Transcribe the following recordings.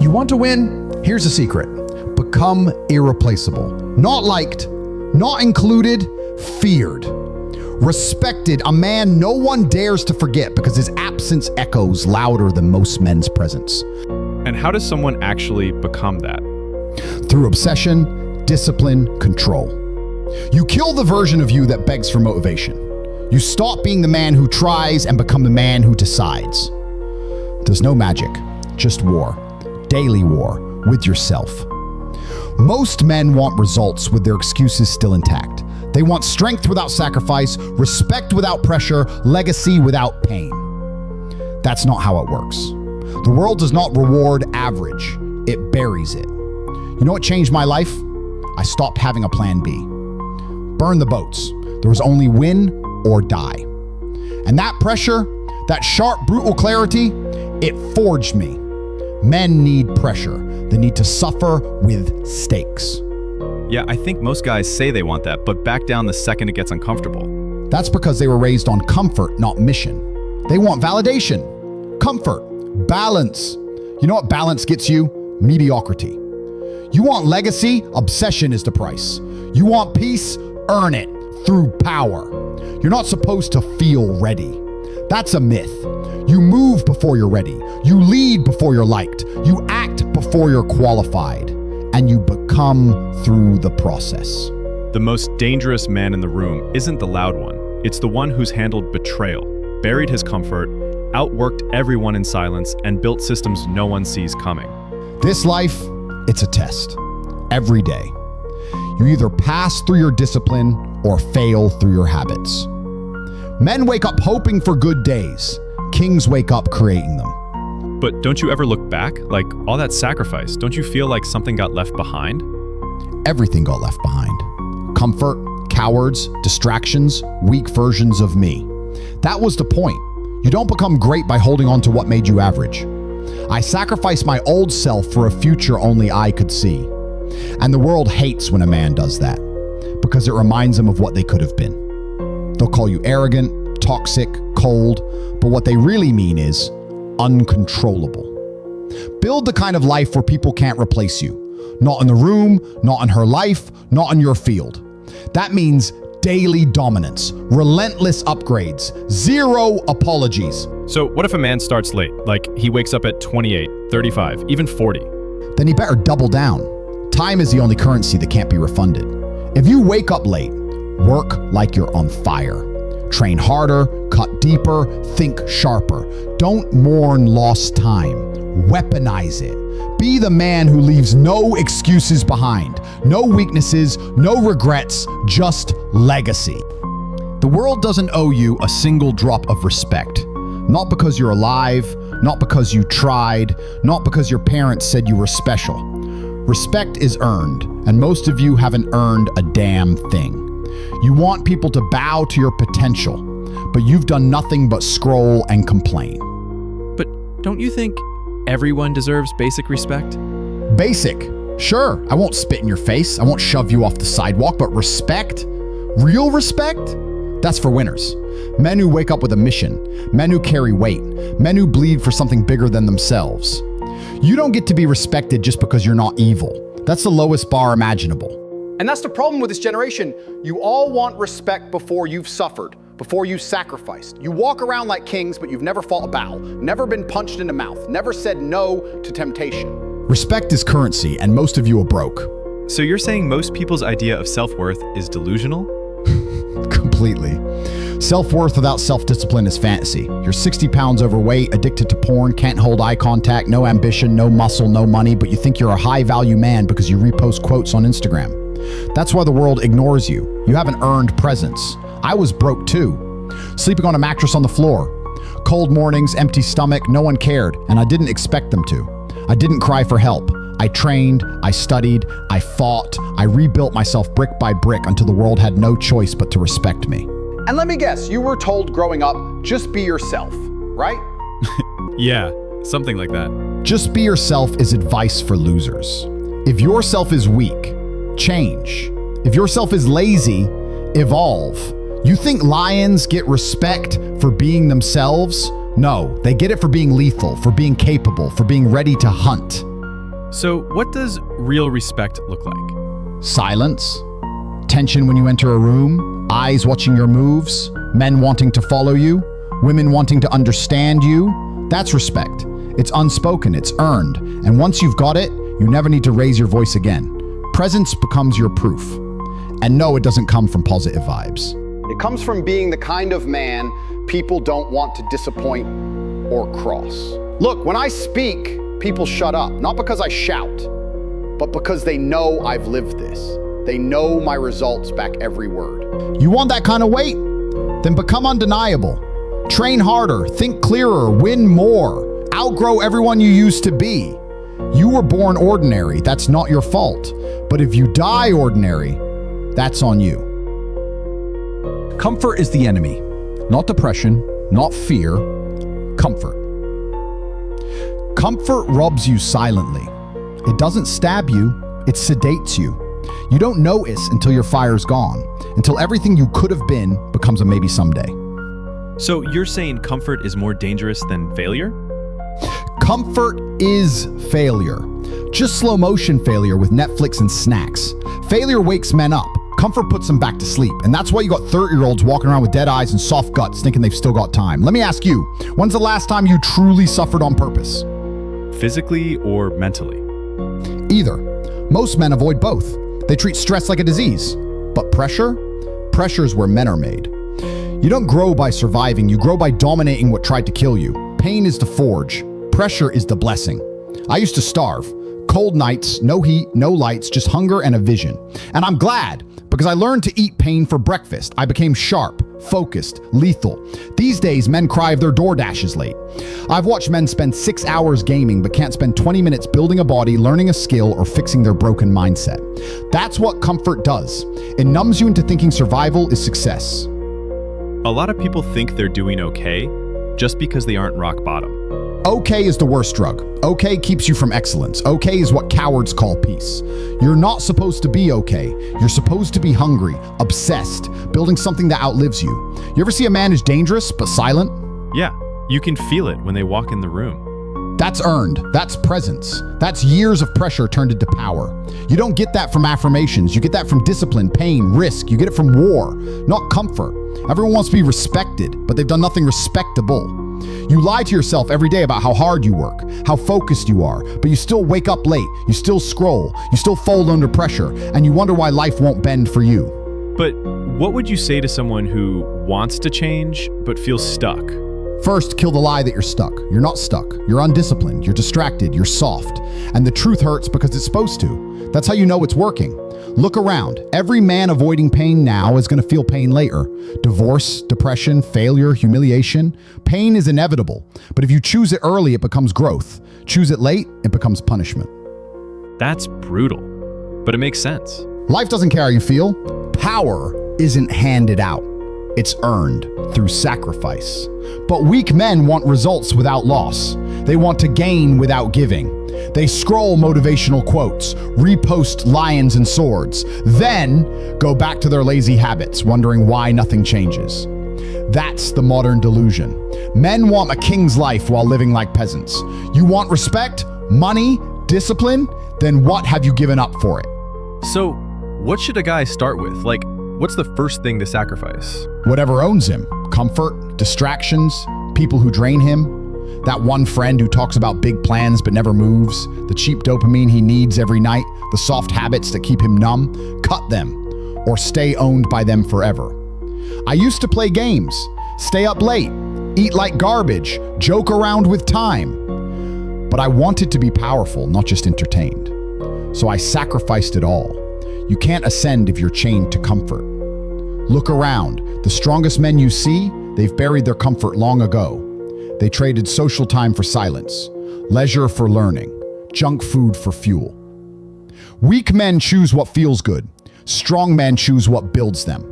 You want to win? Here's a secret. Become irreplaceable. Not liked, not included, feared. Respected, a man no one dares to forget because his absence echoes louder than most men's presence. And how does someone actually become that? Through obsession, discipline, control. You kill the version of you that begs for motivation. You stop being the man who tries and become the man who decides. There's no magic, just war. Daily war with yourself. Most men want results with their excuses still intact. They want strength without sacrifice, respect without pressure, legacy without pain. That's not how it works. The world does not reward average, it buries it. You know what changed my life? I stopped having a plan B. Burn the boats. There was only win or die. And that pressure, that sharp, brutal clarity, it forged me. Men need pressure. They need to suffer with stakes. Yeah, I think most guys say they want that, but back down the second it gets uncomfortable. That's because they were raised on comfort, not mission. They want validation, comfort, balance. You know what balance gets you? Mediocrity. You want legacy? Obsession is the price. You want peace? Earn it through power. You're not supposed to feel ready. That's a myth. You move before you're ready. You lead before you're liked. You act before you're qualified. And you become through the process. The most dangerous man in the room isn't the loud one. It's the one who's handled betrayal, buried his comfort, outworked everyone in silence, and built systems no one sees coming. This life, it's a test. Every day. You either pass through your discipline or fail through your habits. Men wake up hoping for good days. Kings wake up creating them. But don't you ever look back? Like, all that sacrifice, don't you feel like something got left behind? Everything got left behind. Comfort, cowards, distractions, weak versions of me. That was the point. You don't become great by holding on to what made you average. I sacrificed my old self for a future only I could see. And the world hates when a man does that, because it reminds them of what they could have been. They'll call you arrogant, toxic, cold, but what they really mean is uncontrollable. Build the kind of life where people can't replace you. Not in the room, not in her life, not in your field. That means daily dominance, relentless upgrades, zero apologies. So what if a man starts late? Like, he wakes up at 28, 35, even 40. Then he better double down. Time is the only currency that can't be refunded. If you wake up late, work like you're on fire. Train harder, cut deeper, think sharper. Don't mourn lost time. Weaponize it. Be the man who leaves no excuses behind, no weaknesses, no regrets, just legacy. The world doesn't owe you a single drop of respect. Not because you're alive, not because you tried, not because your parents said you were special. Respect is earned, and most of you haven't earned a damn thing. You want people to bow to your potential, but you've done nothing but scroll and complain. But don't you think everyone deserves basic respect? Basic? Sure, I won't spit in your face, I won't shove you off the sidewalk, but respect? Real respect? That's for winners. Men who wake up with a mission, men who carry weight, men who bleed for something bigger than themselves. You don't get to be respected just because you're not evil. That's the lowest bar imaginable. And that's the problem with this generation. You all want respect before you've suffered, before you sacrificed. You walk around like kings, but you've never fought a battle, never been punched in the mouth, never said no to temptation. Respect is currency, and most of you are broke. So you're saying most people's idea of self-worth is delusional? Completely. Self-worth without self-discipline is fantasy. You're 60 pounds overweight, addicted to porn, can't hold eye contact, no ambition, no muscle, no money, but you think you're a high-value man because you repost quotes on Instagram. That's why the world ignores you. You haven't earned presence. I was broke too. Sleeping on a mattress on the floor. Cold mornings, empty stomach, no one cared, and I didn't expect them to. I didn't cry for help. I trained, I studied, I fought, I rebuilt myself brick by brick until the world had no choice but to respect me. And let me guess, you were told growing up, just be yourself, right? Yeah, something like that. Just be yourself is advice for losers. If yourself is weak, change. If yourself is lazy, evolve. You think lions get respect for being themselves? No, they get it for being lethal, for being capable, for being ready to hunt. So, what does real respect look like? Silence, tension when you enter a room, eyes watching your moves, men wanting to follow you, women wanting to understand you. That's respect. It's unspoken, it's earned. And once you've got it, you never need to raise your voice again. Presence becomes your proof. And no, it doesn't come from positive vibes. It comes from being the kind of man people don't want to disappoint or cross. Look, when I speak, people shut up, not because I shout, but because they know I've lived this. They know my results back every word. You want that kind of weight? Then become undeniable. Train harder, think clearer, win more, outgrow everyone you used to be. You were born ordinary, that's not your fault. But if you die ordinary, that's on you. Comfort is the enemy. Not depression, not fear, comfort. Comfort robs you silently. It doesn't stab you, it sedates you. You don't notice until your fire's gone, until everything you could have been becomes a maybe someday. So you're saying comfort is more dangerous than failure? Comfort is failure. Just slow motion failure with Netflix and snacks. Failure wakes men up. Comfort puts them back to sleep. And that's why you got 30-year-olds walking around with dead eyes and soft guts thinking they've still got time. Let me ask you, when's the last time you truly suffered on purpose? Physically or mentally? Either. Most men avoid both. They treat stress like a disease. But pressure? Pressure is where men are made. You don't grow by surviving, you grow by dominating what tried to kill you. Pain is the forge. Pressure is the blessing. I used to starve. Cold nights, no heat, no lights, just hunger and a vision. And I'm glad, because I learned to eat pain for breakfast. I became sharp, focused, lethal. These days, men cry if their DoorDash is late. I've watched men spend 6 hours gaming, but can't spend 20 minutes building a body, learning a skill, or fixing their broken mindset. That's what comfort does. It numbs you into thinking survival is success. A lot of people think they're doing okay just because they aren't rock bottom. Okay is the worst drug. Okay keeps you from excellence. Okay is what cowards call peace. You're not supposed to be okay. You're supposed to be hungry, obsessed, building something that outlives you. You ever see a man who's dangerous but silent? Yeah, you can feel it when they walk in the room. That's earned. That's presence. That's years of pressure turned into power. You don't get that from affirmations. You get that from discipline, pain, risk. You get it from war, not comfort. Everyone wants to be respected, but they've done nothing respectable. You lie to yourself every day about how hard you work, how focused you are, but you still wake up late, you still scroll, you still fold under pressure, and you wonder why life won't bend for you. But what would you say to someone who wants to change but feels stuck? First, kill the lie that you're stuck. You're not stuck. You're undisciplined. You're distracted. You're soft. And the truth hurts because it's supposed to. That's how you know it's working. Look around. Every man avoiding pain now is going to feel pain later. Divorce, depression, failure, humiliation. Pain is inevitable. But if you choose it early, it becomes growth. Choose it late, it becomes punishment. That's brutal, but it makes sense. Life doesn't care how you feel. Power isn't handed out. It's earned through sacrifice. But weak men want results without loss. They want to gain without giving. They scroll motivational quotes, repost lions and swords, then go back to their lazy habits, wondering why nothing changes. That's the modern delusion. Men want a king's life while living like peasants. You want respect, money, discipline? Then what have you given up for it? So, what should a guy start with? Like, what's the first thing to sacrifice? Whatever owns him. Comfort, distractions, people who drain him. That one friend who talks about big plans but never moves. The cheap dopamine he needs every night. The soft habits that keep him numb. Cut them, or stay owned by them forever. I used to play games, stay up late, eat like garbage, joke around with time. But I wanted to be powerful, not just entertained. So I sacrificed it all. You can't ascend if you're chained to comfort. Look around. The strongest men you see, they've buried their comfort long ago. They traded social time for silence, leisure for learning, junk food for fuel. Weak men choose what feels good. Strong men choose what builds them.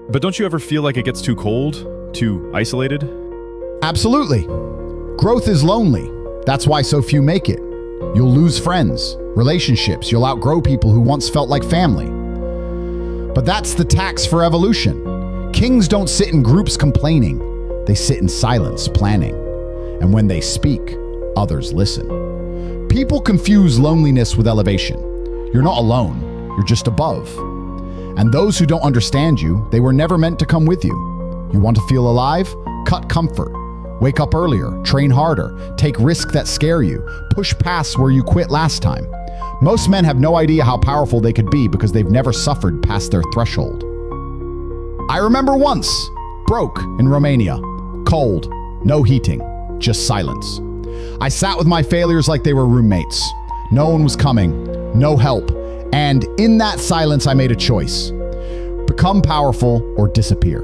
But don't you ever feel like it gets too cold, too isolated? Absolutely. Growth is lonely. That's why so few make it. You'll lose friends, relationships. You'll outgrow people who once felt like family. But that's the tax for evolution. Kings don't sit in groups complaining. They sit in silence, planning. And when they speak, others listen. People confuse loneliness with elevation. You're not alone, you're just above. And those who don't understand you, they were never meant to come with you. You want to feel alive? Cut comfort. Wake up earlier, train harder, take risks that scare you, push past where you quit last time. Most men have no idea how powerful they could be because they've never suffered past their threshold. I remember once, broke in Romania, cold, no heating, just silence. I sat with my failures like they were roommates. No one was coming, no help, and in that silence I made a choice. Become powerful or disappear.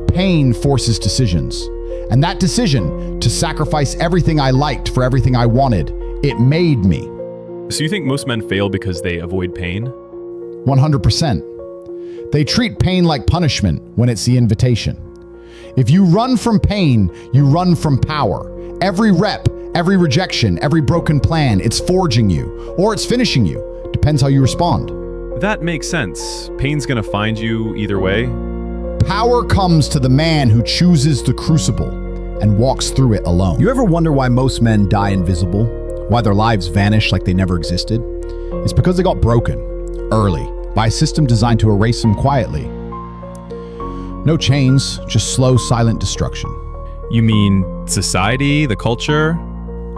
Pain forces decisions. And that decision to sacrifice everything I liked for everything I wanted, it made me. So you think most men fail because they avoid pain? 100%. They treat pain like punishment when it's the invitation. If you run from pain, you run from power. Every rep, every rejection, every broken plan, it's forging you, or it's finishing you. Depends how you respond. That makes sense. Pain's gonna find you either way. Power comes to the man who chooses the crucible and walks through it alone. You ever wonder why most men die invisible? Why their lives vanish like they never existed? It's because they got broken, early, by a system designed to erase them quietly. No chains, just slow, silent destruction. You mean society, the culture?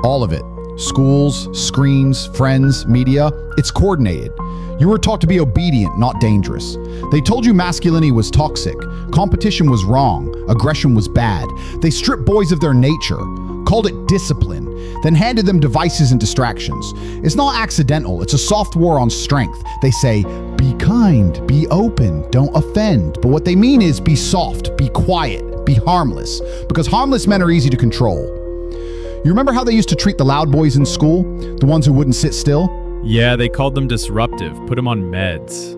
All of it. Schools, screens, friends, media, it's coordinated. You were taught to be obedient, not dangerous. They told you masculinity was toxic, competition was wrong, aggression was bad. They stripped boys of their nature, called it discipline, then handed them devices and distractions. It's not accidental, it's a soft war on strength. They say, be kind, be open, don't offend. But what they mean is be soft, be quiet, be harmless, because harmless men are easy to control. You remember how they used to treat the loud boys in school? The ones who wouldn't sit still? Yeah, they called them disruptive, put them on meds.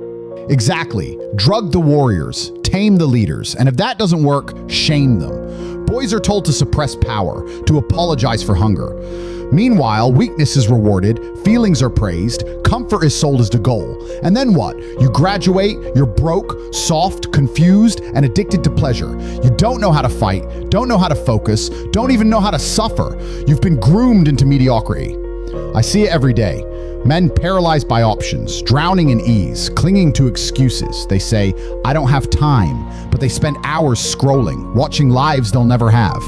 Exactly. Drug the warriors, tame the leaders, and if that doesn't work, shame them. Boys are told to suppress power, to apologize for hunger. Meanwhile, weakness is rewarded, feelings are praised, comfort is sold as the goal. And then what? You graduate, you're broke, soft, confused, and addicted to pleasure. You don't know how to fight, don't know how to focus, don't even know how to suffer. You've been groomed into mediocrity. I see it every day. Men paralyzed by options, drowning in ease, clinging to excuses. They say, I don't have time, but they spend hours scrolling, watching lives they'll never have.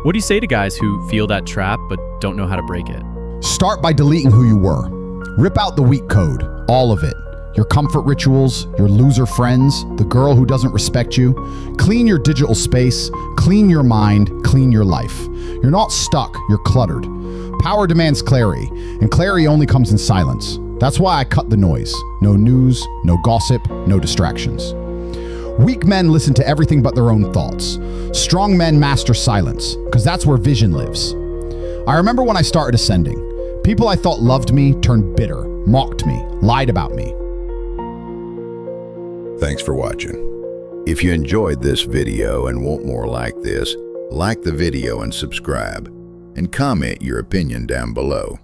What do you say to guys who feel that trap but don't know how to break it? Start by deleting who you were. Rip out the weak code, all of it. Your comfort rituals, your loser friends, the girl who doesn't respect you. Clean your digital space, clean your mind, clean your life. You're not stuck, you're cluttered. Power demands clarity, and clarity only comes in silence. That's why I cut the noise. No news, no gossip, no distractions. Weak men listen to everything but their own thoughts. Strong men master silence, because that's where vision lives. I remember when I started ascending. People I thought loved me turned bitter, mocked me, lied about me. Thanks for watching. If you enjoyed this video and want more like this, like the video and subscribe, and comment your opinion down below.